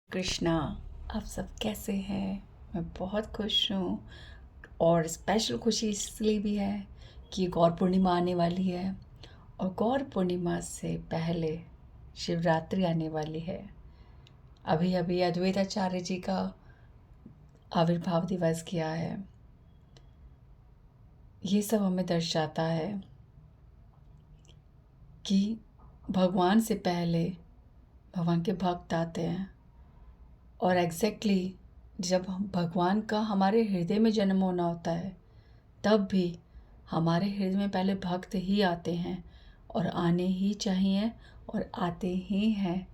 कृष्णा। आप सब कैसे हैं? मैं बहुत खुश हूँ और स्पेशल खुशी इसलिए भी है कि गौर पूर्णिमा आने वाली है और गौर पूर्णिमा से पहले शिवरात्रि आने वाली है। अभी अभी अद्वैताचार्य जी का आविर्भाव दिवस किया है। ये सब हमें दर्शाता है कि भगवान से पहले भगवान के भक्त आते हैं और एग्जैक्टली जब हम भगवान का हमारे हृदय में जन्म होना होता है तब भी हमारे हृदय में पहले भक्त ही आते हैं और आने ही चाहिए और आते ही हैं।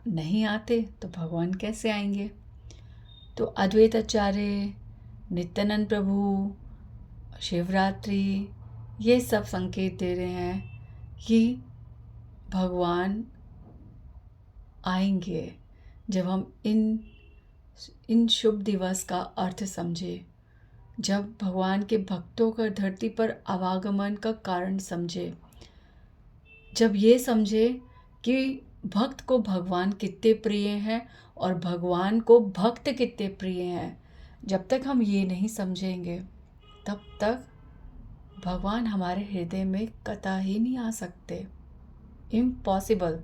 नहीं आते तो भगवान कैसे आएंगे? तो अद्वैत आचार्य, नित्यानंद प्रभु, शिवरात्रि ये सब संकेत दे रहे हैं कि भगवान आएंगे जब हम इन शुभ दिवस का अर्थ समझे, जब भगवान के भक्तों का धरती पर आवागमन का कारण समझे, जब ये समझे कि भक्त को भगवान कितने प्रिय हैं और भगवान को भक्त कितने प्रिय हैं। जब तक हम ये नहीं समझेंगे तब तक भगवान हमारे हृदय में कतई नहीं आ सकते। इम्पॉसिबल।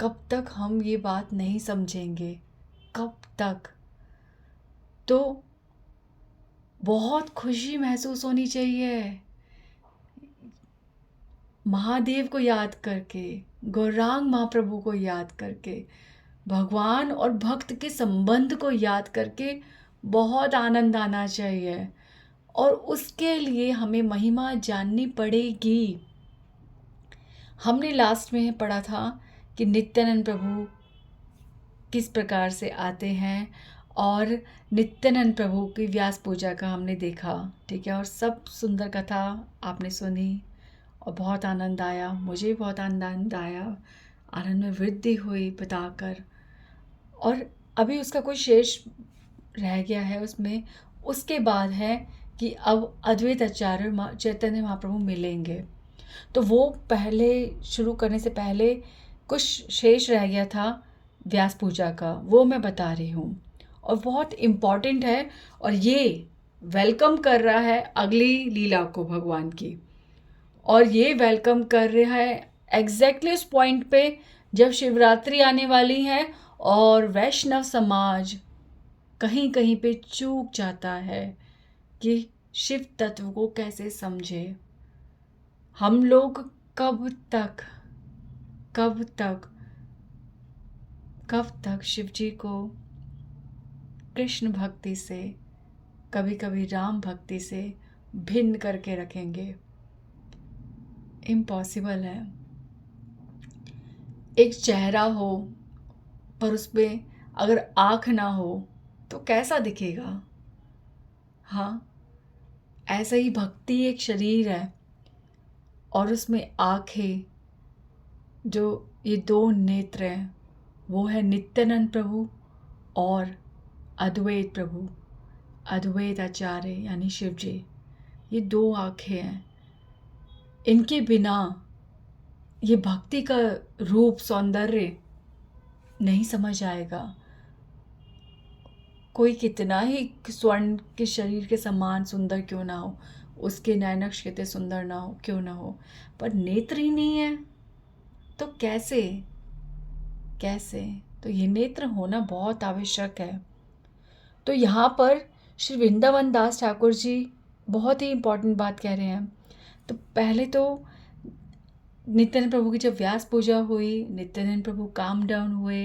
कब तक हम ये बात नहीं समझेंगे? कब तक? तो बहुत खुशी महसूस होनी चाहिए महादेव को याद करके, गौरांग महाप्रभु को याद करके, भगवान और भक्त के संबंध को याद करके बहुत आनंद आना चाहिए और उसके लिए हमें महिमा जाननी पड़ेगी। हमने लास्ट में पढ़ा था कि नित्यानंद प्रभु किस प्रकार से आते हैं और नित्यानंद प्रभु की व्यास पूजा का हमने देखा, ठीक है, और सब सुंदर कथा आपने सुनी और बहुत आनंद आया। मुझे भी बहुत आनंद आया, आनंद में वृद्धि हुई बताकर। और अभी उसका कोई शेष रह गया है उसमें। उसके बाद है कि अब अद्वैत आचार्य चैतन्य महाप्रभु मिलेंगे, तो वो पहले शुरू करने से पहले कुछ शेष रह गया था व्यास पूजा का, वो मैं बता रही हूँ और बहुत इम्पॉर्टेंट है। और ये वेलकम कर रहा है अगली लीला को भगवान की, और ये वेलकम कर रहा है एग्जैक्टली उस पॉइंट पे जब शिवरात्रि आने वाली है और वैष्णव समाज कहीं कहीं पे चूक जाता है कि शिव तत्व को कैसे समझे। हम लोग कब तक कब तक कब तक शिव जी को कृष्ण भक्ति से, कभी कभी राम भक्ति से भिन्न करके रखेंगे? इम्पॉसिबल है। एक चेहरा हो पर उसमें अगर आँख ना हो तो कैसा दिखेगा? हाँ, ऐसा ही भक्ति एक शरीर है और उसमें आँखें, जो ये दो नेत्र हैं, वो है नित्यानंद प्रभु और अद्वैत प्रभु, अद्वैत आचार्य यानी शिव जी। ये दो आँखें हैं, इनके बिना ये भक्ति का रूप सौंदर्य नहीं समझ आएगा। कोई कितना ही स्वर्ण के शरीर के समान सुंदर क्यों ना हो, उसके नैनक्ष कितने सुंदर ना हो क्यों ना हो, पर नेत्र ही नहीं है तो कैसे कैसे? तो ये नेत्र होना बहुत आवश्यक है। तो यहाँ पर श्री वृंदावन दास ठाकुर जी बहुत ही इम्पोर्टेंट बात कह रहे हैं। तो पहले तो नित्यानंद प्रभु की जब व्यास पूजा हुई, नित्यानंद प्रभु काम डाउन हुए,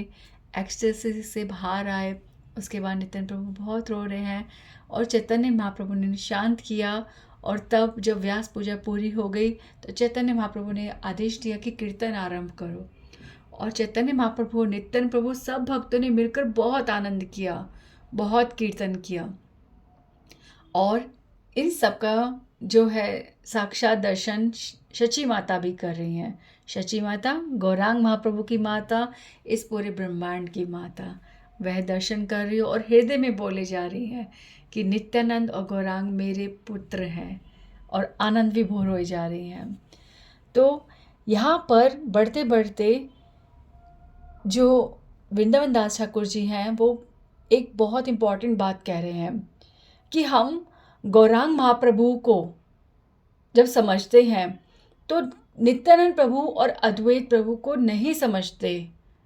एक्सटेसिस से बाहर आए, उसके बाद नित्यानंद प्रभु बहुत रो रहे हैं और चैतन्य महाप्रभु ने शांत किया। और तब जब व्यास पूजा पूरी हो गई तो चैतन्य महाप्रभु ने आदेश दिया कि कीर्तन आरंभ करो, और चैतन्य महाप्रभु, नित्यानंद प्रभु, सब भक्तों ने मिलकर बहुत आनंद किया, बहुत कीर्तन किया। और इन सब का जो है साक्षात दर्शन शची माता भी कर रही हैं। शची माता गौरांग महाप्रभु की माता, इस पूरे ब्रह्मांड की माता, वह दर्शन कर रही हो और हृदय में बोले जा रही हैं कि नित्यानंद और गौरांग मेरे पुत्र हैं, और आनंद विभोर हो जा रही हैं। तो यहाँ पर बढ़ते बढ़ते जो वृंदावन दास ठाकुर जी हैं, वो एक बहुत इम्पॉर्टेंट बात कह रहे हैं कि हम गौरांग महाप्रभु को जब समझते हैं तो नित्यानंद प्रभु और अद्वैत प्रभु को नहीं समझते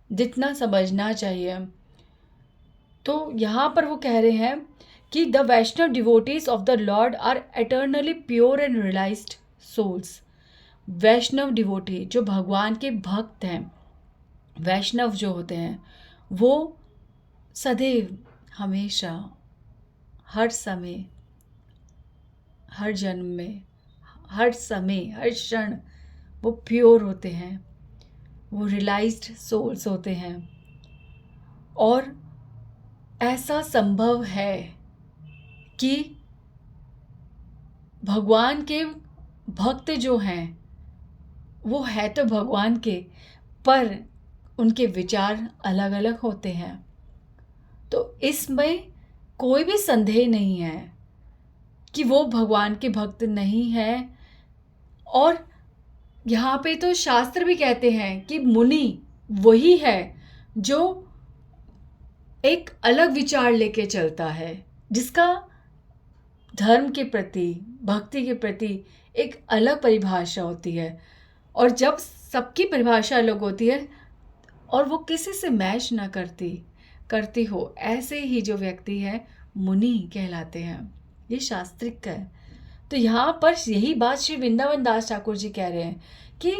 जितना समझना चाहिए। तो यहाँ पर वो कह रहे हैं कि the Vaishnava devotees of the Lord are eternally pure and realised souls. Vaishnava devotee जो भगवान के भक्त हैं, वैष्णव जो होते हैं, वो सदैव हमेशा हर समय हर जन्म में हर समय हर क्षण वो प्योर होते हैं, वो रियलाइज्ड सोल्स होते हैं। और ऐसा संभव है कि भगवान के भक्त जो हैं वो है तो भगवान के, पर उनके विचार अलग अलग होते हैं। तो इसमें कोई भी संदेह नहीं है कि वो भगवान के भक्त नहीं हैं। और यहाँ पे तो शास्त्र भी कहते हैं कि मुनि वही है जो एक अलग विचार लेके चलता है, जिसका धर्म के प्रति, भक्ति के प्रति एक अलग परिभाषा होती है। और जब सबकी परिभाषा अलग होती है और वो किसी से मैच ना करती हो, ऐसे ही जो व्यक्ति है मुनि कहलाते हैं। ये शास्त्रिक है। तो यहाँ पर यही बात श्री वृंदावन दास ठाकुर जी कह रहे हैं कि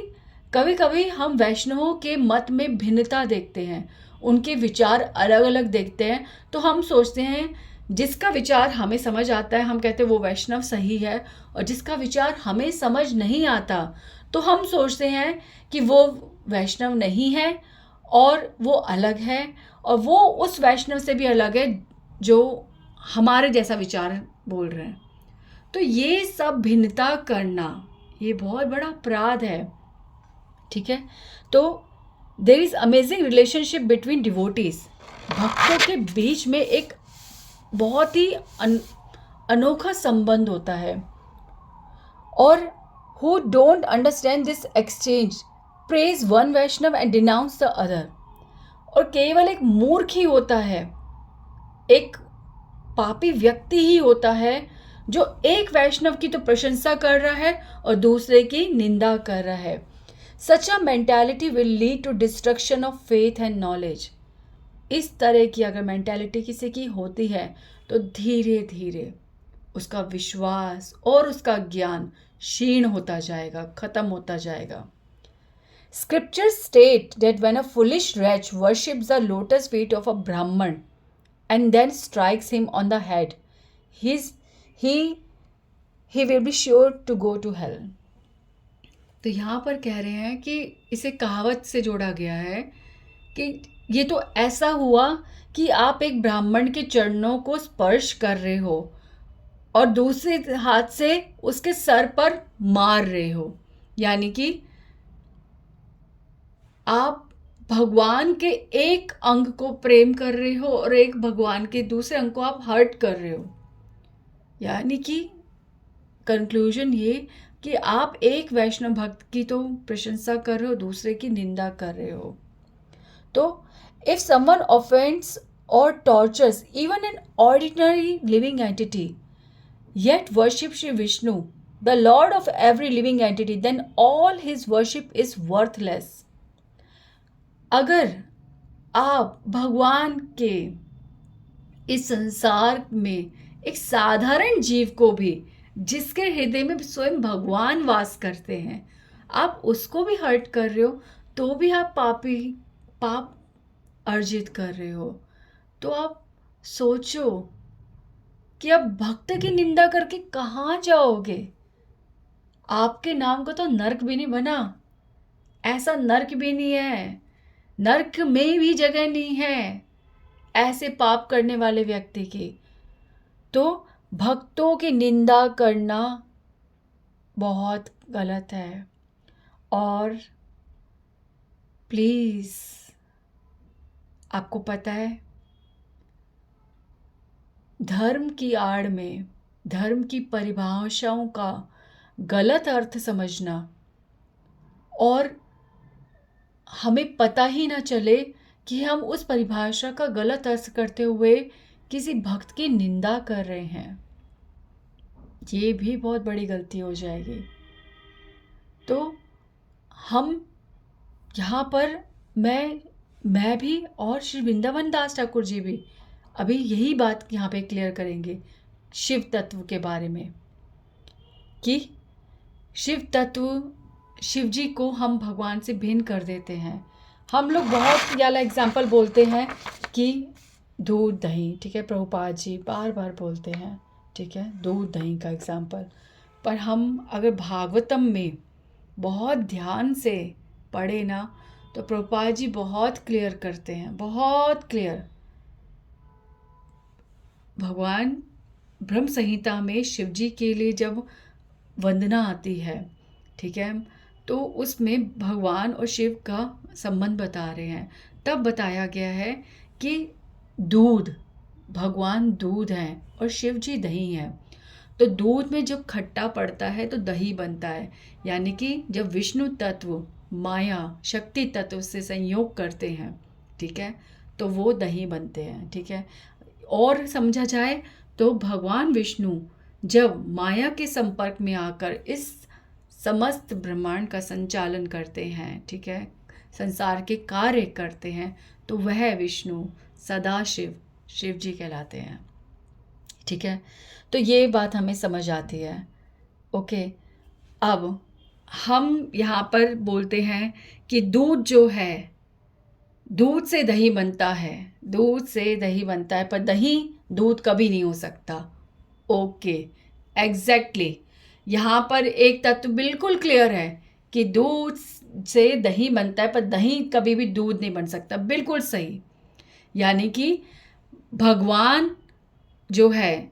कभी कभी हम वैष्णवों के मत में भिन्नता देखते हैं, उनके विचार अलग अलग देखते हैं, तो हम सोचते हैं जिसका विचार हमें समझ आता है हम कहते हैं वो वैष्णव सही है, और जिसका विचार हमें समझ नहीं आता तो हम सोचते हैं कि वो वैष्णव नहीं है और वो अलग है, और वो उस वैष्णव से भी अलग है जो हमारे जैसा विचार बोल रहे हैं। तो ये सब भिन्नता करना ये बहुत बड़ा अपराध है। ठीक है, तो there is amazing relationship between devotees. भक्तों के बीच में एक बहुत ही अनोखा संबंध होता है। और who don't understand this exchange praise one Vaishnav and denounce the other। और केवल एक मूर्ख ही होता है, एक पापी व्यक्ति ही होता है जो एक वैष्णव की तो प्रशंसा कर रहा है और दूसरे की निंदा कर रहा है। Such a mentality will lead to destruction of faith and knowledge। इस तरह की अगर मेंटालिटी किसी की होती है तो धीरे धीरे उसका विश्वास और उसका ज्ञान क्षीण होता जाएगा, खत्म होता जाएगा। Scriptures state that when a foolish wretch worships the lotus feet of a Brahman and then strikes him on the head, he will be sure to go to hell। तो यहाँ पर कह रहे हैं कि इसे कहावत से जोड़ा गया है कि ये तो ऐसा हुआ कि आप एक ब्राह्मण के चरणों को स्पर्श कर रहे हो और दूसरे हाथ से उसके सर पर मार रहे हो, यानी कि आप भगवान के एक अंग को प्रेम कर रहे हो और एक भगवान के दूसरे अंग को आप हर्ट कर रहे हो। यानी कि कंक्लूजन ये कि आप एक वैष्णव भक्त की तो प्रशंसा कर रहे हो, दूसरे की निंदा कर रहे हो। तो इफ समवन ऑफेंड्स और tortures even an ordinary living entity yet worship Shri Vishnu, the Lord of every living entity, then all his worship is worthless। अगर आप भगवान के इस संसार में एक साधारण जीव को भी, जिसके हृदय में स्वयं भगवान वास करते हैं, आप उसको भी हर्ट कर रहे हो, तो भी आप पाप अर्जित कर रहे हो। तो आप सोचो कि अब भक्त की निंदा करके कहाँ जाओगे। आपके नाम का तो नर्क भी नहीं बना, ऐसा नर्क भी नहीं है, नर्क में भी जगह नहीं है ऐसे पाप करने वाले व्यक्ति की। तो भक्तों की निंदा करना बहुत गलत है। और प्लीज़, आपको पता है, धर्म की आड़ में धर्म की परिभाषाओं का गलत अर्थ समझना और हमें पता ही ना चले कि हम उस परिभाषा का गलत अर्थ करते हुए किसी भक्त की निंदा कर रहे हैं। ये भी बहुत बड़ी गलती हो जाएगी। तो हम यहाँ पर मैं भी और श्री वृंदावन दास ठाकुर जी भी अभी यही बात यहाँ पे क्लियर करेंगे शिव तत्व के बारे में, कि शिव तत्व, शिव जी को हम भगवान से भिन्न कर देते हैं। हम लोग बहुत वाला एग्जाम्पल बोलते हैं कि दूध दही, ठीक है, प्रभुपाद जी बार बार बोलते हैं, ठीक है, दूध दही का एग्जाम्पल। पर हम अगर भागवतम में बहुत ध्यान से पढ़े ना, तो प्रभुपाद जी बहुत क्लियर करते हैं, बहुत क्लियर। भगवान ब्रह्म संहिता में शिव जी के लिए जब वंदना आती है, ठीक है, तो उसमें भगवान और शिव का संबंध बता रहे हैं। तब बताया गया है कि दूध, भगवान दूध हैं और शिव जी दही हैं। तो दूध में जब खट्टा पड़ता है तो दही बनता है, यानी कि जब विष्णु तत्व माया शक्ति तत्व से संयोग करते हैं, ठीक है, तो वो दही बनते हैं, ठीक है। और समझा जाए तो भगवान विष्णु जब माया के संपर्क में आकर इस समस्त ब्रह्मांड का संचालन करते हैं, ठीक है, संसार के कार्य करते हैं, तो वह विष्णु सदाशिव शिव जी कहलाते हैं, ठीक है। तो ये बात हमें समझ आती है। ओके, अब हम यहाँ पर बोलते हैं कि दूध जो है, दूध से दही बनता है, दूध से दही बनता है, पर दही दूध कभी नहीं हो सकता। ओके, एग्जैक्टली यहाँ पर एक तत्व बिल्कुल क्लियर है कि दूध से दही बनता है, पर दही कभी भी दूध नहीं बन सकता। बिल्कुल सही। यानी कि भगवान जो है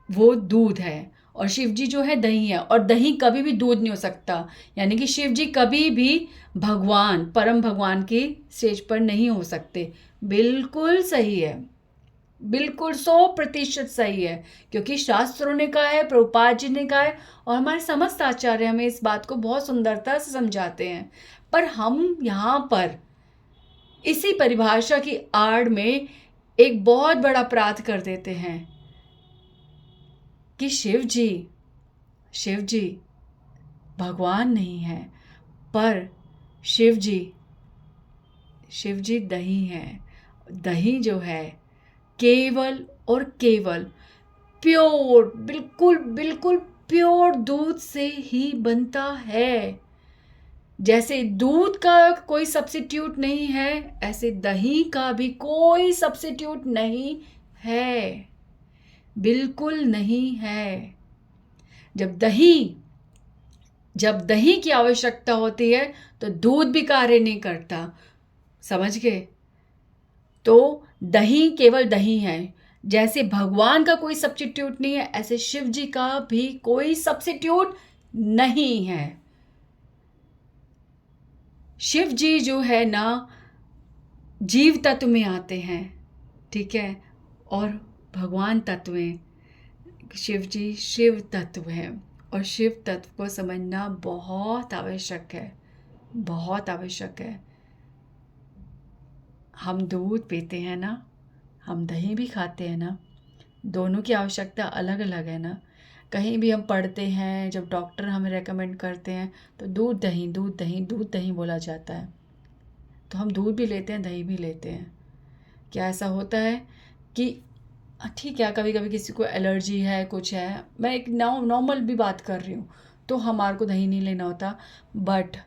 वो दूध है और शिव जी जो है दही है, और दही कभी भी दूध नहीं हो सकता। यानी कि शिव जी कभी भी भगवान, परम भगवान की स्टेज पर नहीं हो सकते। बिल्कुल सही है, बिल्कुल 100% सही है, क्योंकि शास्त्रों ने कहा है, प्रभुपाद जी ने कहा है, और हमारे समस्त आचार्य हमें इस बात को बहुत सुंदरता से समझाते हैं। पर हम यहाँ पर इसी परिभाषा की आड़ में एक बहुत बड़ा अपराध कर देते हैं कि शिव जी भगवान नहीं है, पर शिव जी दही है। दही जो है केवल और केवल प्योर, बिल्कुल बिल्कुल प्योर दूध से ही बनता है। जैसे दूध का कोई सब्स्टिट्यूट नहीं है, ऐसे दही का भी कोई सब्स्टिट्यूट नहीं है, बिल्कुल नहीं है। जब दही की आवश्यकता होती है तो दूध भी कार्य नहीं करता, समझ गए। तो दही केवल दही है। जैसे भगवान का कोई सब्स्टिट्यूट नहीं है, ऐसे शिव जी का भी कोई सब्स्टिट्यूट नहीं है। शिव जी जो है ना जीव तत्व में आते हैं, ठीक है, और भगवान तत्व में शिव जी शिव तत्व है, और शिव तत्व को समझना बहुत आवश्यक है, बहुत आवश्यक है। हम दूध पीते हैं ना, हम दही भी खाते हैं ना, दोनों की आवश्यकता अलग अलग है ना। कहीं भी हम पढ़ते हैं, जब डॉक्टर हमें रेकमेंड करते हैं तो दूध दही दूध दही दूध दही बोला जाता है, तो हम दूध भी लेते हैं, दही भी लेते हैं। क्या ऐसा होता है कि ठीक है, कभी कभी किसी को एलर्जी है, कुछ है, मैं एक नॉर्मल भी बात कर रही हूँ, तो हमारे को दही नहीं लेना होता। बट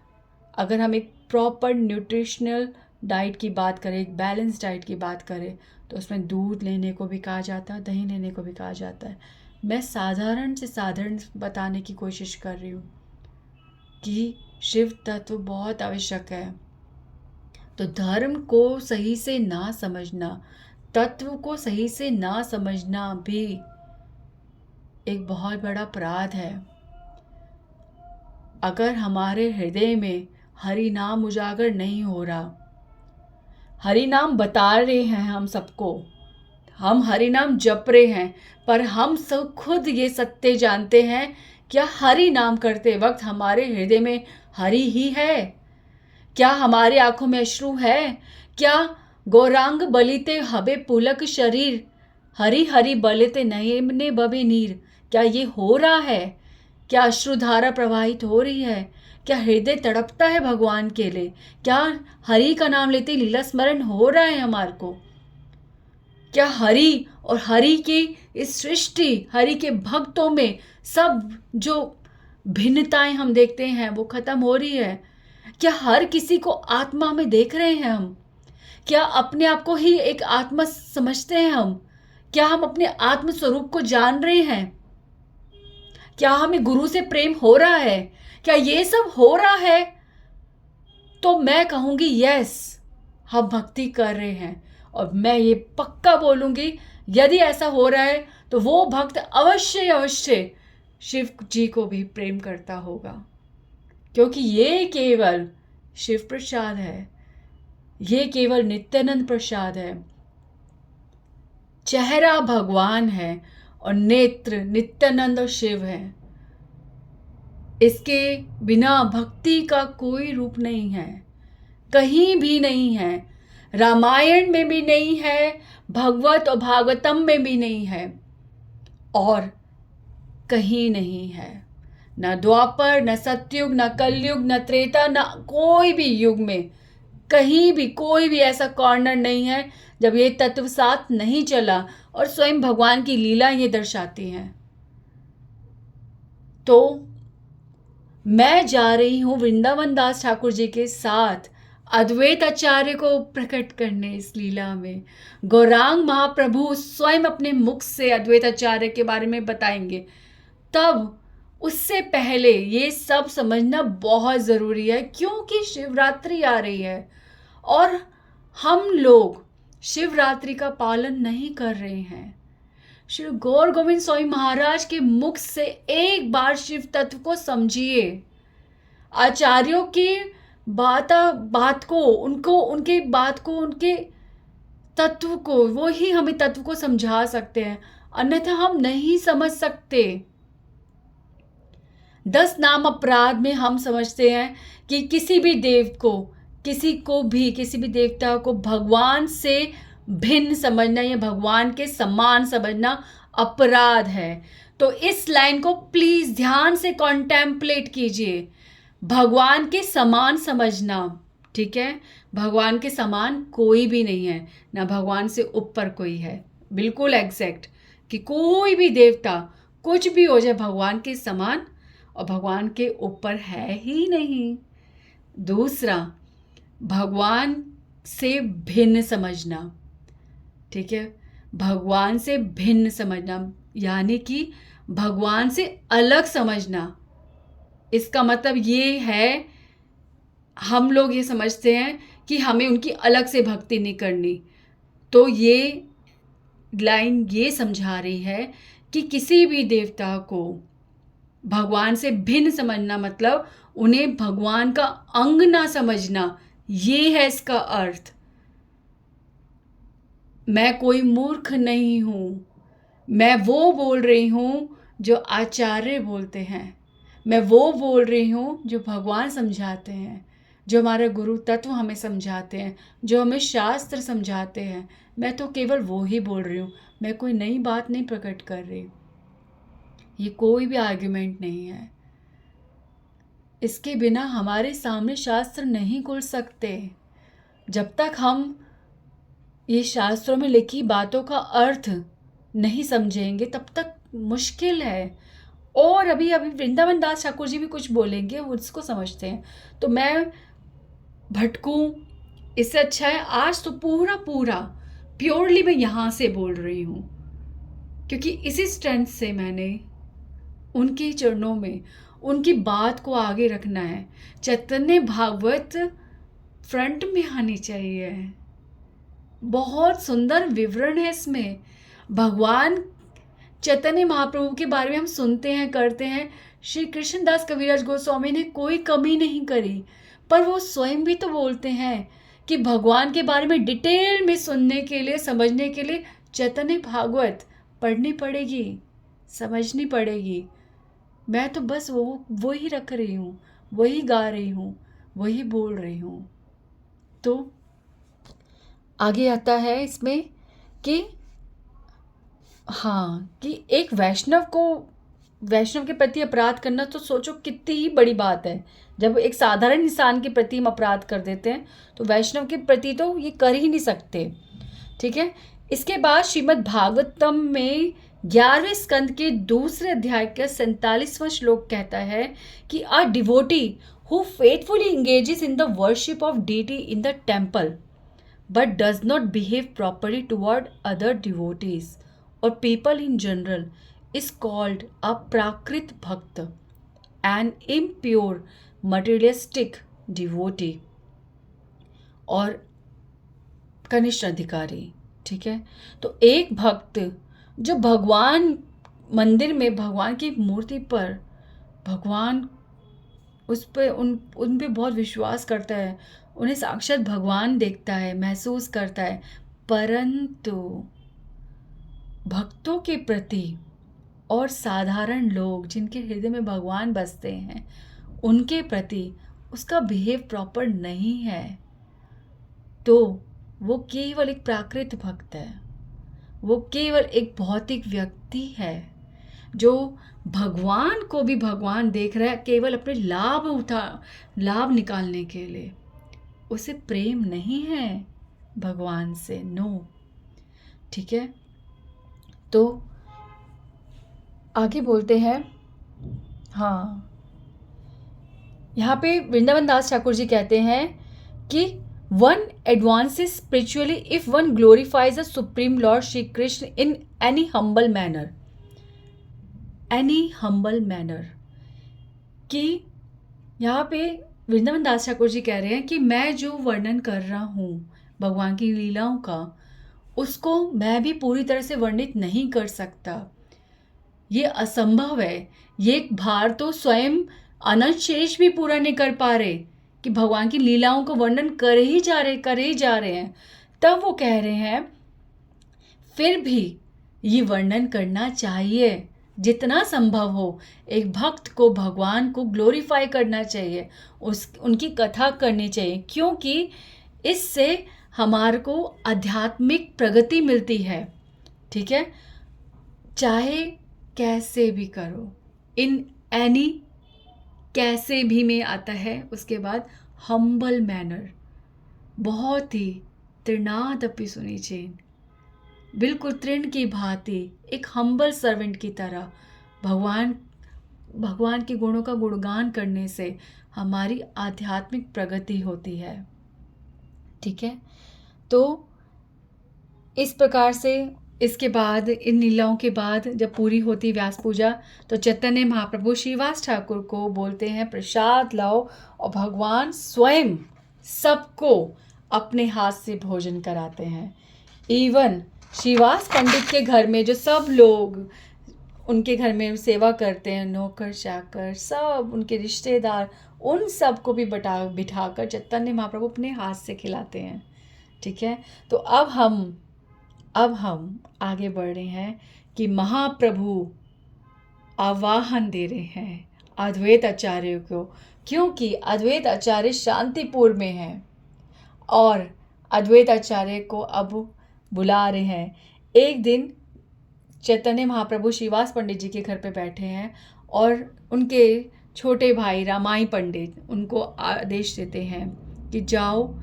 अगर हम एक प्रॉपर न्यूट्रिशनल डाइट की बात करें, एक बैलेंस डाइट की बात करें, तो उसमें दूध लेने को भी कहा जाता है, दही लेने को भी कहा जाता है। मैं साधारण से साधारण बताने की कोशिश कर रही हूँ कि शिव तत्व बहुत आवश्यक है। तो धर्म को सही से ना समझना, तत्व को सही से ना समझना भी एक बहुत बड़ा अपराध है। अगर हमारे हृदय में हरि नाम उजागर नहीं हो रहा, हरि नाम बता रहे हैं हम सबको, हम हरि नाम जप रहे हैं, पर हम सब खुद ये सत्य जानते हैं, क्या हरि नाम करते वक्त हमारे हृदय में हरि ही है? क्या हमारे आंखों में अश्रु है? क्या गौरांग बलिते हबे पुलक शरीर, हरि हरि बलिते नयने बबे नीर। क्या ये हो रहा है? क्या अश्रुधारा प्रवाहित हो रही है? क्या हृदय तड़पता है भगवान के लिए? क्या हरि का नाम लेते लीला स्मरण हो रहा है हमारे को? क्या हरि और हरि की इस सृष्टि, हरि के भक्तों में सब जो भिन्नताएं हम देखते हैं वो खत्म हो रही है? क्या हर किसी को आत्मा में देख रहे हैं हम? क्या अपने आप को ही एक आत्मा समझते हैं हम? क्या हम अपने आत्म स्वरूप को जान रहे हैं? क्या हमें गुरु से प्रेम हो रहा है? क्या ये सब हो रहा है? तो मैं कहूंगी यस, हम भक्ति कर रहे हैं। और मैं ये पक्का बोलूंगी, यदि ऐसा हो रहा है तो वो भक्त अवश्य अवश्य शिव जी को भी प्रेम करता होगा, क्योंकि ये केवल शिव प्रसाद है, ये केवल नित्यानंद प्रसाद है। चेहरा भगवान है और नेत्र नित्यानंद और शिव है। इसके बिना भक्ति का कोई रूप नहीं है, कहीं भी नहीं है। रामायण में भी नहीं है, भगवत और भागवतम में भी नहीं है, और कहीं नहीं है। न द्वापर, न सतयुग, न कलयुग, न त्रेता, न कोई भी युग में कहीं भी कोई भी ऐसा कॉर्नर नहीं है जब ये तत्व साथ नहीं चला। और स्वयं भगवान की लीला ये दर्शाती है। तो मैं जा रही हूँ वृंदावन दास ठाकुर जी के साथ अद्वैत आचार्य को प्रकट करने इस लीला में। गौरांग महाप्रभु स्वयं अपने मुख से अद्वैत आचार्य के बारे में बताएंगे। तब उससे पहले ये सब समझना बहुत ज़रूरी है, क्योंकि शिवरात्रि आ रही है और हम लोग शिवरात्रि का पालन नहीं कर रहे हैं। श्री गौर गोविंद स्वामी महाराज के मुख से एक बार शिव तत्व को समझिए। आचार्यों की बात को, उनके बात को, उनके तत्व को, वो ही हमें तत्व को समझा सकते हैं, अन्यथा हम नहीं समझ सकते। 10 नाम अपराध में हम समझते हैं कि किसी भी देवता को भगवान से भिन्न समझना या भगवान के समान समझना अपराध है। तो इस लाइन को प्लीज ध्यान से कॉन्टेम्पलेट कीजिए। भगवान के समान समझना, ठीक है? भगवान के समान कोई भी नहीं है, ना भगवान से ऊपर कोई है। बिल्कुल एग्जैक्ट, कि कोई भी देवता कुछ भी हो जाए भगवान के समान और भगवान के ऊपर है ही नहीं। दूसरा, भगवान से भिन्न समझना, ठीक है? भगवान से भिन्न समझना यानी कि भगवान से अलग समझना। इसका मतलब ये है, हम लोग ये समझते हैं कि हमें उनकी अलग से भक्ति नहीं करनी। तो ये लाइन ये समझा रही है कि किसी भी देवता को भगवान से भिन्न समझना मतलब उन्हें भगवान का अंग ना समझना, ये है इसका अर्थ। मैं कोई मूर्ख नहीं हूँ, मैं वो बोल रही हूँ जो आचार्य बोलते हैं, मैं वो बोल रही हूँ जो भगवान समझाते हैं, जो हमारे गुरु तत्व हमें समझाते हैं, जो हमें शास्त्र समझाते हैं। मैं तो केवल वो ही बोल रही हूँ, मैं कोई नई बात नहीं प्रकट कर रही। ये कोई भी आर्ग्यूमेंट नहीं है। इसके बिना हमारे सामने शास्त्र नहीं खुल सकते। जब तक हम ये शास्त्रों में लिखी बातों का अर्थ नहीं समझेंगे तब तक मुश्किल है। और अभी वृंदावन दास ठाकुर जी भी कुछ बोलेंगे, वो उसको समझते हैं। तो मैं भटकूं, इससे अच्छा है आज तो पूरा प्योरली मैं यहाँ से बोल रही हूँ, क्योंकि इसी स्ट्रेंथ से मैंने उनके चरणों में उनकी बात को आगे रखना है। चैतन्य भागवत फ्रंट में आनी चाहिए। बहुत सुंदर विवरण है इसमें। भगवान चैतन्य महाप्रभु के बारे में हम सुनते हैं, करते हैं। श्री कृष्णदास कविराज गोस्वामी ने कोई कमी नहीं करी, पर वो स्वयं भी तो बोलते हैं कि भगवान के बारे में डिटेल में सुनने के लिए, समझने के लिए चैतन्य भागवत पढ़नी पड़ेगी, समझनी पड़ेगी। मैं तो बस वो ही रख रही हूँ, वही गा रही हूँ, वही बोल रही हूँ। तो आगे आता है इसमें कि हाँ, कि एक वैष्णव के प्रति अपराध करना, तो सोचो कितनी ही बड़ी बात है। जब एक साधारण इंसान के प्रति हम अपराध कर देते हैं, तो वैष्णव के प्रति तो ये कर ही नहीं सकते। ठीक है। इसके बाद श्रीमद् भागवतम में 11वें स्कंद के दूसरे अध्याय का 47वां श्लोक कहता है कि a devotee who faithfully engages in the worship of deity in the temple but does not behave properly toward other devotees or people in general is called a prakrit bhakt, an impure materialistic devotee और कनिष्ठ अधिकारी। ठीक है। तो एक भक्त जो भगवान मंदिर में भगवान की मूर्ति पर भगवान उस पे उन पे बहुत विश्वास करता है, उन्हें साक्षात भगवान देखता है, महसूस करता है, परंतु भक्तों के प्रति और साधारण लोग जिनके हृदय में भगवान बसते हैं उनके प्रति उसका बिहेव प्रॉपर नहीं है, तो वो केवल एक प्राकृत भक्त है। वो केवल एक भौतिक व्यक्ति है जो भगवान को भी भगवान देख रहा है केवल अपने लाभ निकालने के लिए। उसे प्रेम नहीं है भगवान से, नो। ठीक है। तो आगे बोलते हैं। हाँ, यहाँ पे वृंदावन दास ठाकुर जी कहते हैं कि one advances spiritually if one glorifies the supreme Lord Shri Krishna in any humble manner. कि यहाँ पे वृंदावन दास ठाकुर जी कह रहे हैं कि मैं जो वर्णन कर रहा हूँ भगवान की लीलाओं का, उसको मैं भी पूरी तरह से वर्णित नहीं कर सकता। ये असंभव है। ये भार तो स्वयं अनंत शेष भी पूरा नहीं कर पा रहे कि भगवान की लीलाओं का वर्णन कर ही जा रहे हैं। तब वो कह रहे हैं फिर भी ये वर्णन करना चाहिए जितना संभव हो। एक भक्त को भगवान को ग्लोरीफाई करना चाहिए, उनकी कथा करनी चाहिए, क्योंकि इससे हमारे को आध्यात्मिक प्रगति मिलती है। ठीक है। चाहे कैसे भी करो, इन एनी कैसे भी में आता है। उसके बाद हम्बल मैनर, बहुत ही तृणादपि सुनिचेन, बिल्कुल तृण की भांति एक हम्बल सर्वेंट की तरह भगवान के गुणों का गुणगान करने से हमारी आध्यात्मिक प्रगति होती है। ठीक है। तो इस प्रकार से इसके बाद इन लीलाओं के बाद जब पूरी होती व्यास पूजा, तो चैतन्य महाप्रभु श्रीवास ठाकुर को बोलते हैं प्रसाद लाओ, और भगवान स्वयं सबको अपने हाथ से भोजन कराते हैं। इवन श्रीवास पंडित के घर में जो सब लोग उनके घर में सेवा करते हैं, नौकर चाकर सब उनके रिश्तेदार, उन सब को भी बिठाकर चैतन्य महाप्रभु अपने हाथ से खिलाते हैं। ठीक है। तो अब हम आगे बढ़ रहे हैं कि महाप्रभु आवाहन दे रहे हैं अद्वैत आचार्य को, क्योंकि अद्वैत आचार्य शांतिपुर में हैं और अद्वैत आचार्य को अब बुला रहे हैं। एक दिन चैतन्य महाप्रभु श्रीवास पंडित जी के घर पे बैठे हैं और उनके छोटे भाई रामाई पंडित उनको आदेश देते हैं कि जाओ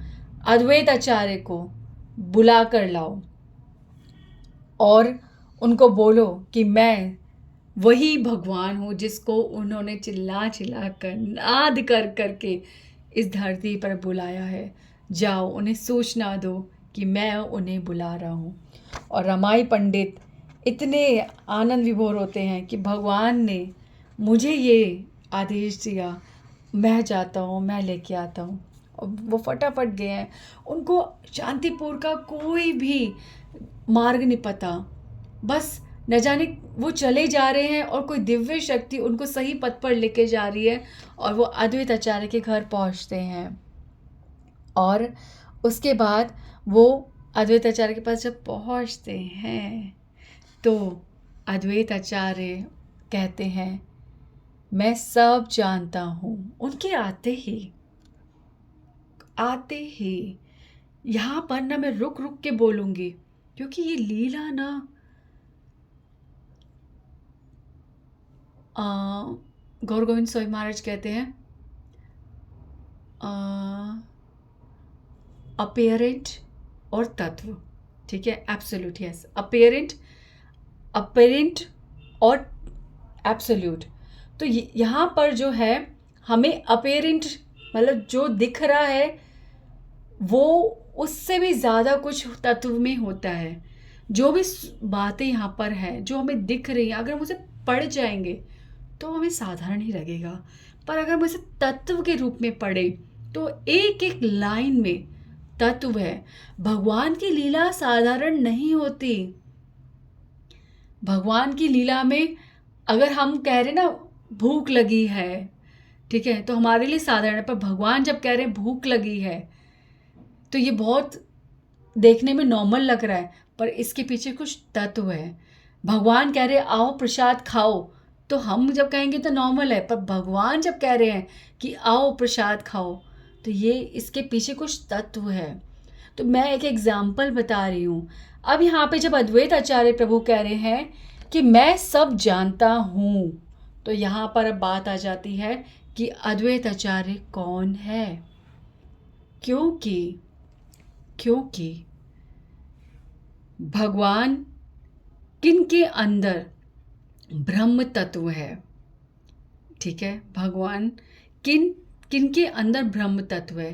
अद्वैत आचार्य को बुला कर लाओ और उनको बोलो कि मैं वही भगवान हूँ जिसको उन्होंने चिल्ला कर नाद कर करके इस धरती पर बुलाया है। जाओ उन्हें सूचना दो कि मैं उन्हें बुला रहा हूँ। और रामाई पंडित इतने आनंद विभोर होते हैं कि भगवान ने मुझे ये आदेश दिया, मैं जाता हूँ, मैं लेके आता हूँ। और वो फटाफट गए हैं। उनको शांतिपुर का कोई भी मार्ग नहीं पता, बस न जाने वो चले जा रहे हैं और कोई दिव्य शक्ति उनको सही पथ पर लेके जा रही है और वो अद्वैत आचार्य के घर पहुंचते हैं। और उसके बाद वो अद्वैत आचार्य के पास जब पहुंचते हैं तो अद्वैत आचार्य कहते हैं मैं सब जानता हूँ। उनके आते ही यहाँ पर ना मैं रुक रुक के बोलूँगी, क्योंकि ये लीला ना गौर गोविंद स्वामी महाराज कहते हैं अपेरेंट और तत्व, ठीक है, एब्सोल्यूट, यस, अपेरेंट, अपेरेंट और एब्सोल्यूट। तो यहाँ पर जो है हमें अपेरेंट मतलब जो दिख रहा है वो उससे भी ज़्यादा कुछ तत्व में होता है। जो भी बातें यहाँ पर है जो हमें दिख रही हैं, अगर हम उसे पढ़ जाएंगे तो हमें साधारण ही लगेगा, पर अगर हम इसे तत्व के रूप में पढ़े तो एक एक लाइन में तत्व है। भगवान की लीला साधारण नहीं होती। भगवान की लीला में अगर हम कह रहे ना भूख लगी है, ठीक है, तो हमारे लिए साधारण है, पर भगवान जब कह रहे हैं भूख लगी है तो ये बहुत देखने में नॉर्मल लग रहा है, पर इसके पीछे कुछ तत्व है। भगवान कह रहे आओ प्रसाद खाओ, तो हम जब कहेंगे तो नॉर्मल है, पर भगवान जब कह रहे हैं कि आओ प्रसाद खाओ तो ये इसके पीछे कुछ तत्व है। तो मैं एक एग्जाम्पल बता रही हूँ। अब यहाँ पे जब अद्वैत आचार्य प्रभु कह रहे हैं कि मैं सब जानता हूँ, तो यहाँ पर अब बात आ जाती है कि अद्वैत आचार्य कौन है। क्योंकि भगवान किनके अंदर ब्रह्म तत्व है, ठीक है, भगवान किनके अंदर ब्रह्म तत्व है।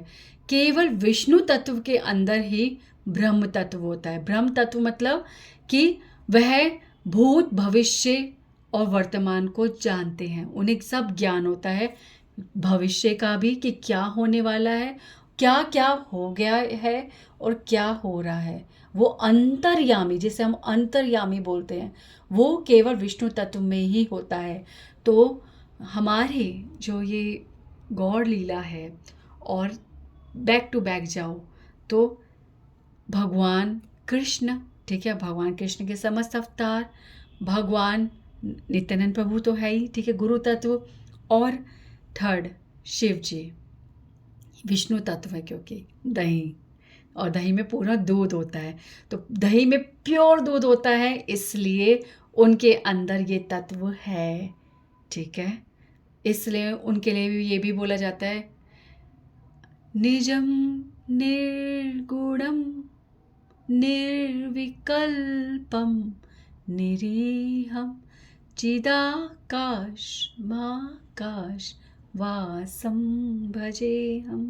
केवल विष्णु तत्व के अंदर ही ब्रह्म तत्व होता है। ब्रह्म तत्व मतलब कि वह भूत भविष्य और वर्तमान को जानते हैं, उन्हें सब ज्ञान होता है, भविष्य का भी कि क्या होने वाला है, क्या क्या हो गया है और क्या हो रहा है। वो अंतर्यामी, जिसे हम अंतर्यामी बोलते हैं, वो केवल विष्णु तत्व में ही होता है। तो हमारी जो ये गौड़ लीला है, और बैक टू बैक जाओ तो भगवान कृष्ण, ठीक है, भगवान कृष्ण के समस्त अवतार, भगवान नित्यानंद प्रभु तो है ही, ठीक है, गुरु तत्व, और थर्ड शिव जी विष्णु तत्व है, क्योंकि दही, और दही में पूरा दूध होता है, तो दही में प्योर दूध होता है, इसलिए उनके अंदर ये तत्व है, ठीक है। इसलिए उनके लिए भी ये भी बोला जाता है निजम निर्गुणम निर्विकल्पम निरीहम चिदाकाश माकाश वासम भजेहम।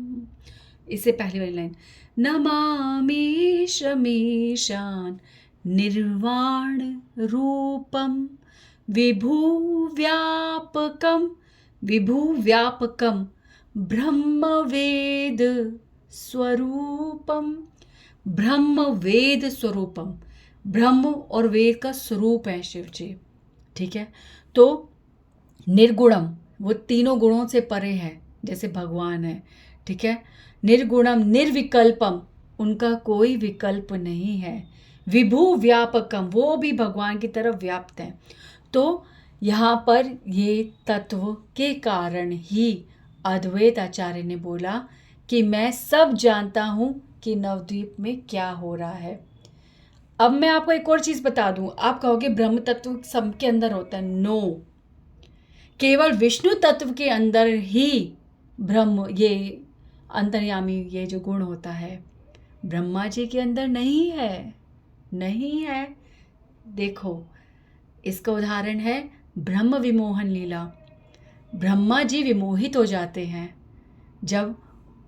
इससे पहली वाली लाइन, नमामि शमीशान निर्वाण रूपम विभुव्यापकम ब्रह्मवेद स्वरूपम। ब्रह्मवेद स्वरूपम, ब्रह्म और वेद का स्वरूप है शिव जी, ठीक है। तो निर्गुणम, वो तीनों गुणों से परे है, जैसे भगवान है, ठीक है। निर्गुणम निर्विकल्पम, उनका कोई विकल्प नहीं है। विभु व्यापकम, वो भी भगवान की तरफ व्याप्त है। तो यहाँ पर ये तत्व के कारण ही अद्वैत आचार्य ने बोला कि मैं सब जानता हूँ कि नवद्वीप में क्या हो रहा है। अब मैं आपको एक और चीज़ बता दूँ, आप कहोगे ब्रह्म तत्व सबके अंदर होता है, नो, केवल विष्णु तत्व के अंदर ही ब्रह्म, ये अंतर्यामी, ये जो गुण होता है, ब्रह्मा जी के अंदर नहीं है, नहीं है। देखो, इसका उदाहरण है ब्रह्म विमोहन लीला। ब्रह्मा जी विमोहित हो जाते हैं जब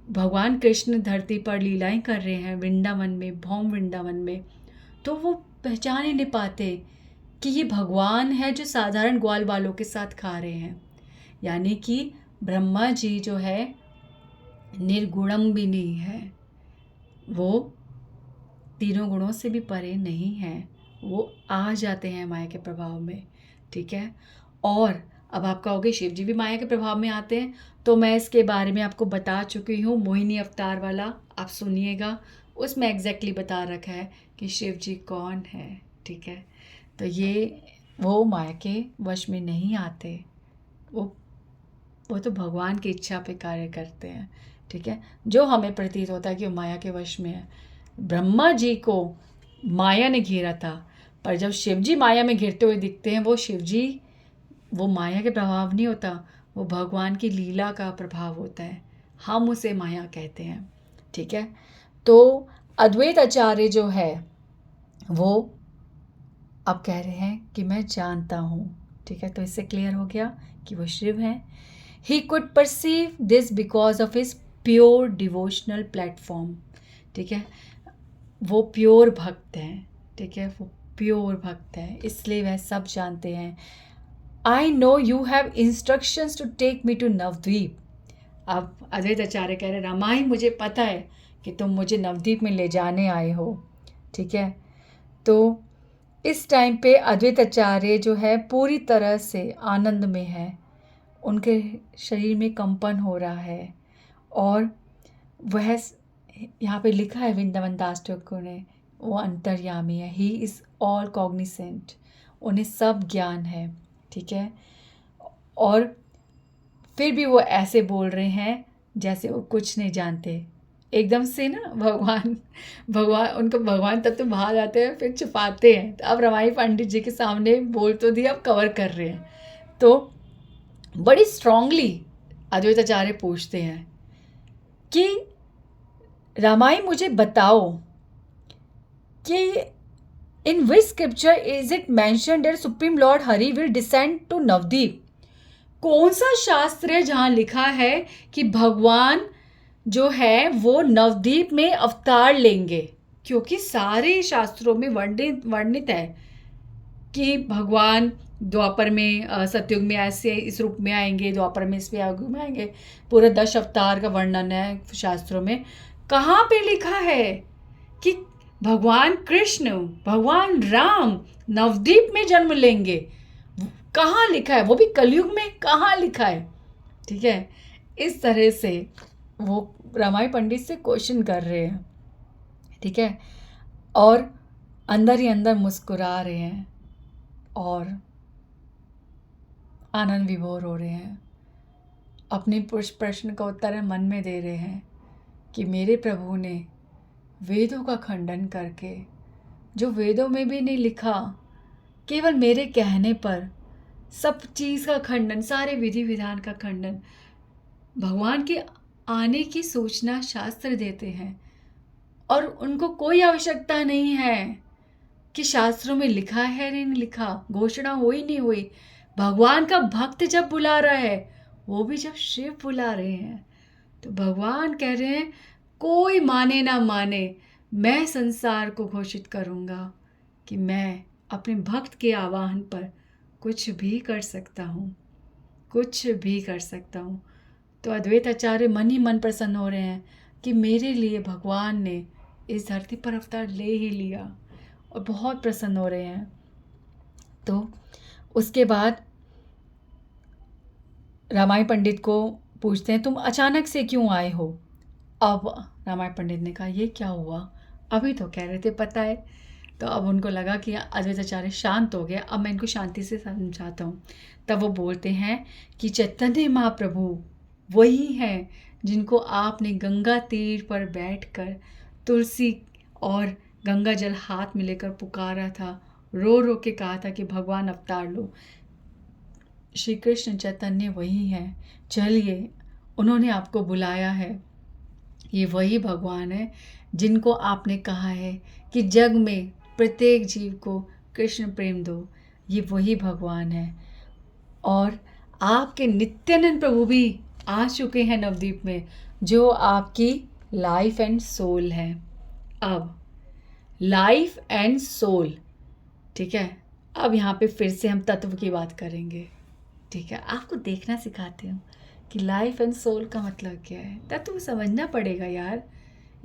भगवान कृष्ण धरती पर लीलाएं कर रहे हैं वृंदावन में, भौम वृंदावन में, तो वो पहचान ही नहीं पाते कि ये भगवान है जो साधारण ग्वाल बालों के साथ खा रहे हैं। यानी कि ब्रह्मा जी जो है निर्गुणम भी नहीं है, वो तीनों गुणों से भी परे नहीं है, वो आ जाते हैं माया के प्रभाव में, ठीक है। और अब आप कहोगे शिव जी भी माया के प्रभाव में आते हैं, तो मैं इसके बारे में आपको बता चुकी हूँ, मोहिनी अवतार वाला आप सुनिएगा, उसमें एग्जैक्टली बता रखा है कि शिव जी कौन है, ठीक है। तो ये वो माया के वश में नहीं आते, वो तो भगवान की इच्छा पे कार्य करते हैं, ठीक है, जो हमें प्रतीत होता है कि वो माया के वश में है। ब्रह्मा जी को माया ने घेरा था, पर जब शिव जी माया में घिरते हुए दिखते हैं, वो शिव जी, वो माया के प्रभाव नहीं होता, वो भगवान की लीला का प्रभाव होता है, हम उसे माया कहते हैं। ठीक है, तो अद्वैत आचार्य जो है वो अब कह रहे हैं कि मैं जानता हूँ। ठीक है, तो इससे क्लियर हो गया कि वो शिव हैं। He could perceive this because of his pure devotional platform. ठीक है, वो प्योर भक्त हैं। ठीक है, वो प्योर भक्त हैं, इसलिए वह सब जानते हैं। I know you have instructions to take me to Navadvip. अब अद्वैत आचार्य कह रहे, रामाई मुझे पता है कि तुम मुझे नवद्वीप में ले जाने आए हो। ठीक है, तो इस टाइम पे अद्वैत आचार्य जो है पूरी तरह से आनंद में है, उनके शरीर में कंपन हो रहा है, और वह यहाँ पे लिखा है वृंदावन दास ठाकुर ने, वो अंतर्यामी है, ही इज़ ऑल कॉग्निसेंट, उन्हें सब ज्ञान है। ठीक है, और फिर भी वो ऐसे बोल रहे हैं जैसे वो कुछ नहीं जानते। एकदम से ना भगवान उनको भगवान तब तो बाहर आते हैं, फिर छुपाते हैं। तो अब रमाई पंडित जी के सामने बोल तो दिया, अब कवर कर रहे हैं। तो बड़ी स्ट्रांगली अद्वैत आचार्य पूछते हैं कि रामाई मुझे बताओ कि in which scripture is it mentioned that supreme lord Hari will descend to Navadvip. कौन सा शास्त्र है जहाँ लिखा है कि भगवान जो है वो नवदीप में अवतार लेंगे? क्योंकि सारे शास्त्रों में वर्णित है कि भगवान द्वापर में सतयुग में ऐसे इस रूप में आएंगे, द्वापर में इस युग में आएंगे। पूरा 10 अवतार का वर्णन है शास्त्रों में। कहाँ पे लिखा है कि भगवान कृष्ण, भगवान राम नवदीप में जन्म लेंगे? कहाँ लिखा है? वो भी कलयुग में कहाँ लिखा है? ठीक है, इस तरह से वो रामाई पंडित से क्वेश्चन कर रहे हैं। ठीक है, और अंदर ही अंदर मुस्कुरा रहे हैं और आनंद विभोर हो रहे हैं। अपने प्रश्न का उत्तर मन में दे रहे हैं कि मेरे प्रभु ने वेदों का खंडन करके, जो वेदों में भी नहीं लिखा, केवल मेरे कहने पर सब चीज़ का खंडन, सारे विधि विधान का खंडन, भगवान के आने की सूचना शास्त्र देते हैं। और उनको कोई आवश्यकता नहीं है कि शास्त्रों में लिखा है नहीं लिखा, घोषणा हुई नहीं हुई। भगवान का भक्त जब बुला रहा है, वो भी जब शिव बुला रहे हैं, तो भगवान कह रहे हैं कोई माने ना माने, मैं संसार को घोषित करूँगा कि मैं अपने भक्त के आवाहन पर कुछ भी कर सकता हूँ, कुछ भी कर सकता हूँ। तो अद्वैत आचार्य मन ही मन प्रसन्न हो रहे हैं कि मेरे लिए भगवान ने इस धरती पर अवतार ले ही लिया, और बहुत प्रसन्न हो रहे हैं। तो उसके बाद रामाई पंडित को पूछते हैं, तुम अचानक से क्यों आए हो? अब रामाई पंडित ने कहा, ये क्या हुआ? अभी तो कह रहे थे पता है। तो अब उनको लगा कि अद्वैत आचार्य शांत हो गया, अब मैं इनको शांति से समझाता हूँ। तब वो बोलते हैं कि चैतन्य महाप्रभु वही हैं जिनको आपने गंगा तीर पर बैठकर तुलसी और गंगा जल हाथ में लेकर पुकारा था, रो रो के कहा था कि भगवान अवतार लो। श्री कृष्ण चैतन्य वही हैं, चलिए उन्होंने आपको बुलाया है। ये वही भगवान है जिनको आपने कहा है कि जग में प्रत्येक जीव को कृष्ण प्रेम दो, ये वही भगवान है। और आपके नित्यानंद प्रभु भी आ चुके हैं नवद्वीप में, जो आपकी लाइफ एंड सोल है। अब लाइफ एंड सोल, ठीक है, अब यहाँ पे फिर से हम तत्व की बात करेंगे। ठीक है, आपको देखना सिखाती हूँ कि लाइफ एंड सोल का मतलब क्या है। तत्व समझना पड़ेगा यार।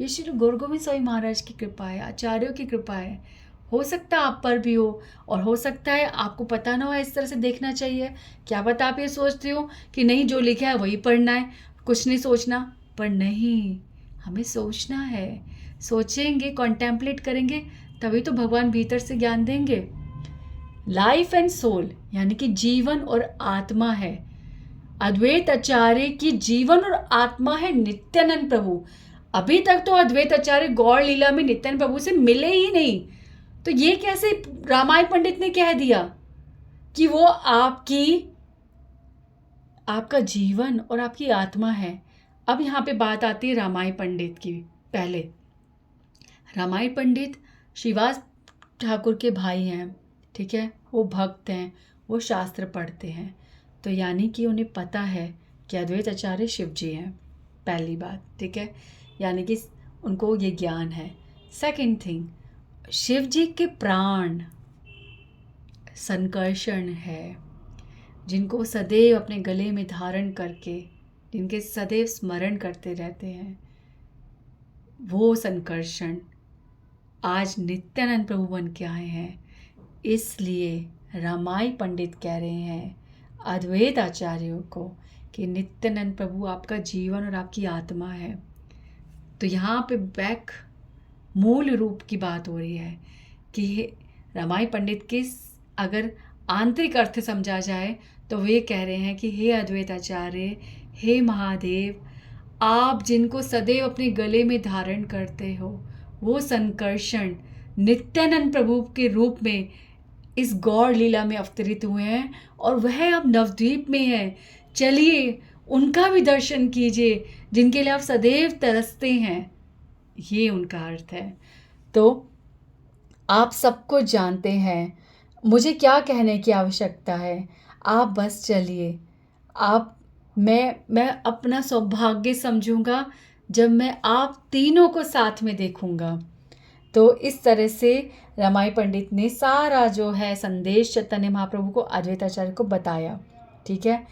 ये श्री गुरु गोविंद स्वामी महाराज की कृपा है, आचार्यों की कृपा है। हो सकता है आप पर भी हो, और हो सकता है आपको पता ना हो, इस तरह से देखना चाहिए। क्या पता आप ये सोचते हो कि नहीं, जो लिखा है वही पढ़ना है, कुछ नहीं सोचना। पर नहीं, हमें सोचना है। सोचेंगे, कॉन्टेम्पलेट करेंगे, तभी तो भगवान भीतर से ज्ञान देंगे। लाइफ एंड सोल यानी कि जीवन और आत्मा है। अद्वैत आचार्य की जीवन और आत्मा है नित्यानंद प्रभु। अभी तक तो अद्वैत आचार्य गौड़ लीला में नित्यानंद प्रभु से मिले ही नहीं, तो ये कैसे रामायण पंडित ने कह दिया कि वो आपका जीवन और आपकी आत्मा है। अब यहाँ पे बात आती है रामायण पंडित की। पहले रामायण पंडित श्रीवास ठाकुर के भाई हैं, ठीक है, वो भक्त हैं, वो शास्त्र पढ़ते हैं, तो यानी कि उन्हें पता है कि अद्वैत आचार्य शिव जी हैं, पहली बात, ठीक है, यानी कि उनको ये ज्ञान है। सेकंड थिंग, शिव जी के प्राण संकर्षण है, जिनको सदैव अपने गले में धारण करके, जिनके सदैव स्मरण करते रहते हैं, वो संकर्षण आज नित्यानंद प्रभु बन के आए हैं। इसलिए रामायण पंडित कह रहे हैं अद्वैत आचार्यों को कि नित्यानंद प्रभु आपका जीवन और आपकी आत्मा है। तो यहाँ पे बैक मूल रूप की बात हो रही है कि रामायण पंडित के अगर आंतरिक अर्थ समझा जाए तो वे कह रहे हैं कि हे अद्वैत आचार्य, हे महादेव, आप जिनको सदैव अपने गले में धारण करते हो, वो संकर्षण नित्यानंद प्रभु के रूप में इस गौड़ लीला में अवतरित हुए हैं और वह अब नवद्वीप में है। चलिए उनका भी दर्शन कीजिए, जिनके लिए आप सदैव तरसते हैं। ये उनका अर्थ है। तो आप सबको जानते हैं, मुझे क्या कहने की आवश्यकता है, आप बस चलिए। मैं अपना सौभाग्य समझूंगा जब मैं आप तीनों को साथ में देखूंगा। तो इस तरह से रामायण पंडित ने सारा जो है संदेश चैतन्य महाप्रभु को अद्वैत आचार्य को बताया, ठीक है।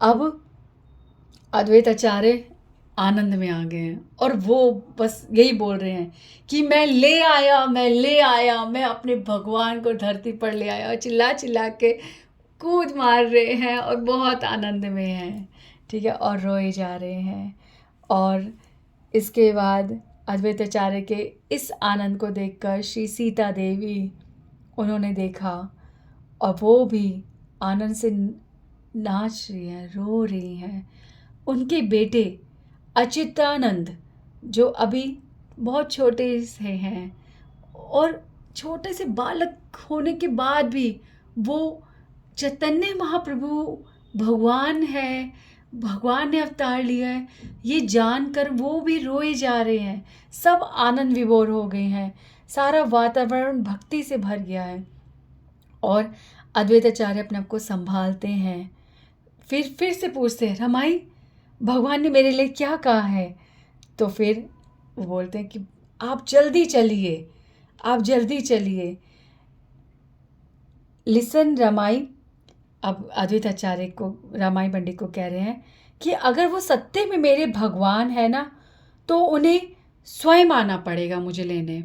अब अद्वैत आचार्य आनंद में आ गए हैं और वो बस यही बोल रहे हैं कि मैं ले आया, मैं अपने भगवान को धरती पर ले आया, और चिल्ला चिल्ला के कूद मार रहे हैं और बहुत आनंद में हैं, ठीक है, और रोए जा रहे हैं। और इसके बाद अद्वैत आचार्य के इस आनंद को देखकर श्री सीता देवी, उन्होंने देखा और वो भी आनंद से नाच रही हैं, रो रही हैं। उनके बेटे अच्युतानंद, जो अभी बहुत छोटे से हैं और छोटे से बालक होने के बाद भी वो चैतन्य महाप्रभु भगवान है, भगवान ने अवतार लिया है, ये जानकर वो भी रोए जा रहे हैं। सब आनंद विभोर हो गए हैं, सारा वातावरण भक्ति से भर गया है। और अद्वैत आचार्य अपने आप को संभालते हैं, फिर से पूछते हैं, रमाई, भगवान ने मेरे लिए क्या कहा है? तो फिर वो बोलते हैं कि आप जल्दी चलिए, आप जल्दी चलिए। लिसन रमाई, अब अद्वैत आचार्य को, रामायण पंडित को कह रहे हैं कि अगर वो सत्य में मेरे भगवान है ना, तो उन्हें स्वयं आना पड़ेगा मुझे लेने,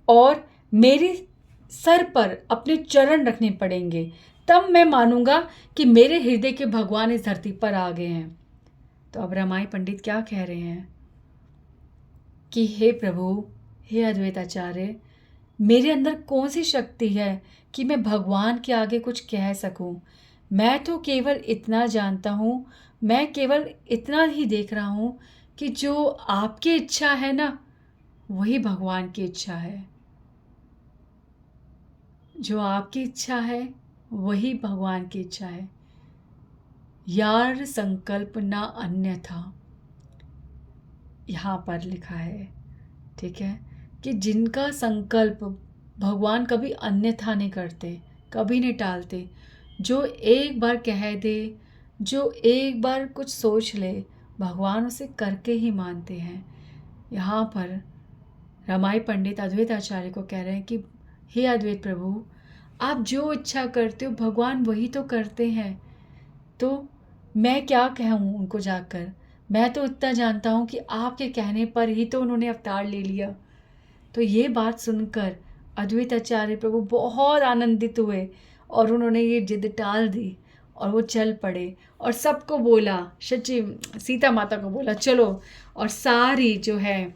और मेरे सर पर अपने चरण रखने पड़ेंगे, तब मैं मानूंगा कि मेरे हृदय के भगवान इस धरती पर आ गए हैं। तो अब रामायण पंडित क्या कह रहे हैं कि हे प्रभु, हे अद्वैत आचार्य, मेरे अंदर कौन सी शक्ति है कि मैं भगवान के आगे कुछ कह सकूं? मैं तो केवल इतना जानता हूँ, मैं केवल इतना ही देख रहा हूँ कि जो आपकी इच्छा है ना, वही भगवान की इच्छा है। जो आपकी इच्छा है वही भगवान की इच्छा है। यार संकल्प ना अन्यथा, यहाँ पर लिखा है, ठीक है, कि जिनका संकल्प भगवान कभी अन्यथा नहीं करते, कभी नहीं टालते। जो एक बार कह दे, जो एक बार कुछ सोच ले, भगवान उसे करके ही मानते हैं। यहाँ पर रामायण पंडित अद्वैत आचार्य को कह रहे हैं कि हे अद्वैत प्रभु, आप जो इच्छा करते हो भगवान वही तो करते हैं। तो मैं क्या कहूँ उनको जाकर, मैं तो इतना जानता हूँ कि आपके कहने पर ही तो उन्होंने अवतार ले लिया। तो ये बात सुनकर अद्वैत आचार्य प्रभु बहुत आनंदित हुए और उन्होंने ये जिद टाल दी और वो चल पड़े और सबको बोला, सीता माता को बोला चलो, और सारी जो है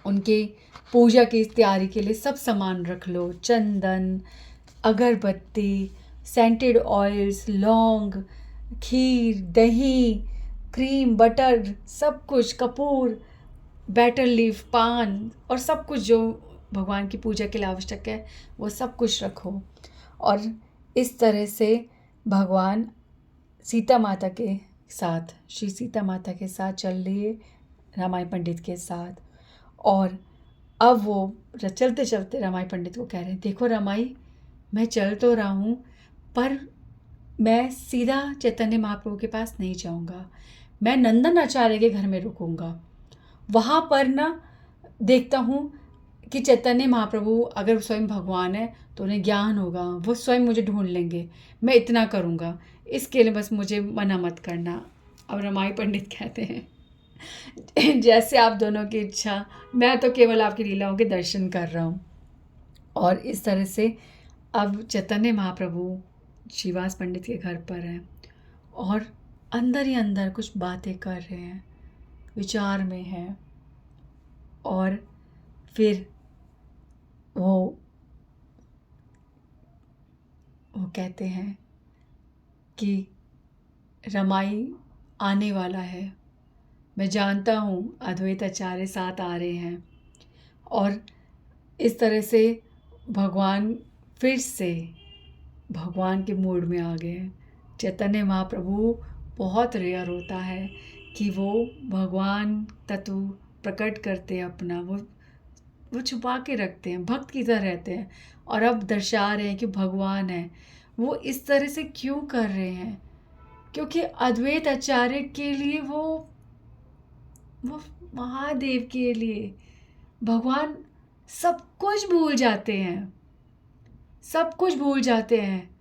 उनके पूजा की तैयारी के लिए सब सामान रख लो, चंदन, अगरबत्ती, सेंटेड ऑयल्स, लौंग, खीर, दही, क्रीम, बटर, सब कुछ, कपूर, बेटर लीफ, पान और सब कुछ जो भगवान की पूजा के लिए आवश्यक है वो सब कुछ रखो। और इस तरह से भगवान सीता माता के साथ, श्री सीता माता के साथ चल लिए रामाई पंडित के साथ। और अब वो चलते चलते रामाई पंडित को कह रहे हैं, देखो रामाई, मैं चल तो रहा हूँ पर मैं सीधा चैतन्य महाप्रभु के पास नहीं जाऊँगा, मैं नंदन आचार्य के घर में रुकूंगा। वहाँ पर ना देखता हूँ कि चैतन्य महाप्रभु अगर स्वयं भगवान है तो उन्हें ज्ञान होगा, वो स्वयं मुझे ढूंढ लेंगे, मैं इतना करूँगा, इसके लिए बस मुझे मना मत करना। अब रामाई पंडित कहते हैं, जैसे आप दोनों की इच्छा, मैं तो केवल आपकी लीलाओं के दर्शन कर रहा हूँ। और इस तरह से अब चैतन्य महाप्रभु श्रीवास पंडित के घर पर हैं और अंदर ही अंदर कुछ बातें कर रहे हैं, विचार में हैं। और फिर वो कहते हैं कि रमाई आने वाला है, मैं जानता हूँ अद्वैत आचार्य साथ आ रहे हैं। और इस तरह से भगवान फिर से भगवान के मूड में आ गए हैं। चैतन्य महाप्रभु बहुत रेयर होता है कि वो भगवान तत्व प्रकट करते हैं अपना, वो छुपा के रखते हैं, भक्त की तरह रहते हैं। और अब दर्शा रहे हैं कि भगवान है। वो इस तरह से क्यों कर रहे हैं? क्योंकि अद्वैत आचार्य के लिए वो महादेव के लिए भगवान सब कुछ भूल जाते हैं, सब कुछ भूल जाते हैं।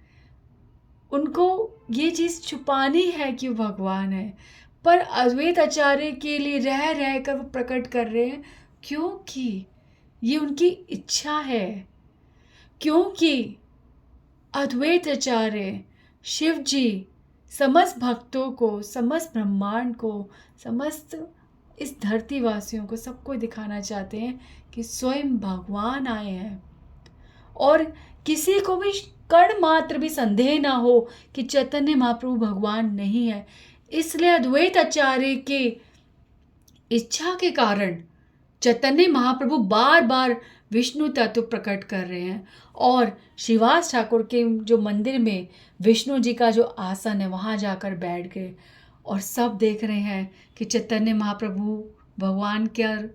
उनको ये चीज़ छुपानी है कि वो भगवान है, पर अद्वैत आचार्य के लिए रह रह कर वो प्रकट कर रहे हैं, क्योंकि ये उनकी इच्छा है। क्योंकि अद्वैत आचार्य शिव जी समस्त भक्तों को, समस्त ब्रह्मांड को, समस्त इस धरतीवासियों को, सबको दिखाना चाहते हैं कि स्वयं भगवान आए हैं। और किसी को भी कण मात्र भी संदेह ना हो कि चैतन्य महाप्रभु भगवान नहीं है। इसलिए अद्वैत आचार्य के इच्छा के कारण चैतन्य महाप्रभु बार बार विष्णु तत्व प्रकट कर रहे हैं। और श्रीवास ठाकुर के जो मंदिर में विष्णु जी का जो आसन है वहाँ जाकर बैठ गए और सब देख रहे हैं कि चैतन्य महाप्रभु भगवान के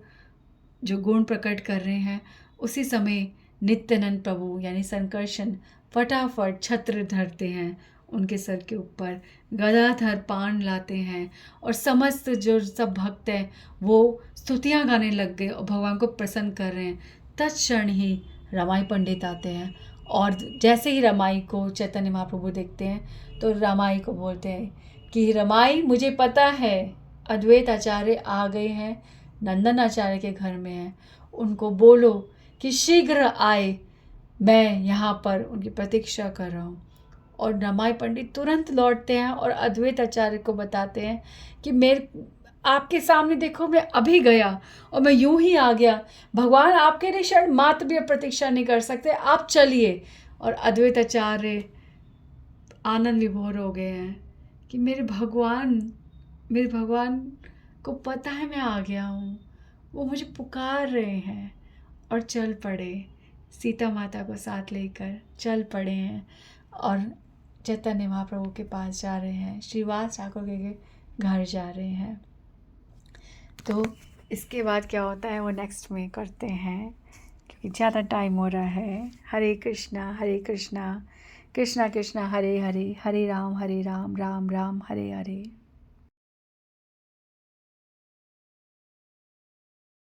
जो गुण प्रकट कर रहे हैं। उसी समय नित्यानंद प्रभु यानी संकर्षण फटाफट छत्र धरते हैं, उनके सर के ऊपर गदाधर पान लाते हैं और समस्त जो सब भक्त हैं वो स्तुतियाँ गाने लग गए और भगवान को प्रसन्न कर रहे हैं। तत्क्षण ही रामाई पंडित आते हैं और जैसे ही रामाई को चैतन्य महाप्रभु देखते हैं तो रामाई को बोलते हैं कि रामाई, मुझे पता है अद्वैत आचार्य आ गए हैं, नंदन आचार्य के घर में हैं, उनको बोलो कि शीघ्र आए, मैं यहाँ पर उनकी प्रतीक्षा कर रहा हूँ। और रामाई पंडित तुरंत लौटते हैं और अद्वैत आचार्य को बताते हैं कि मेरे आपके सामने देखो, मैं अभी गया और मैं यूं ही आ गया, भगवान आपके लिए क्षण मात्र भी प्रतीक्षा नहीं कर सकते, आप चलिए। और अद्वैत आचार्य आनंद विभोर हो गए हैं कि मेरे भगवान को पता है मैं आ गया हूँ, वो मुझे पुकार रहे हैं। और चल पड़े, सीता माता को साथ लेकर चल पड़े हैं और चैतन्य महाप्रभु के पास जा रहे हैं, श्रीवास ठाकुर के घर जा रहे हैं। तो इसके बाद क्या होता है वो नेक्स्ट में करते हैं, क्योंकि ज़्यादा टाइम हो रहा है। हरे कृष्णा कृष्णा कृष्णा हरे हरे, हरे राम राम राम हरे हरे।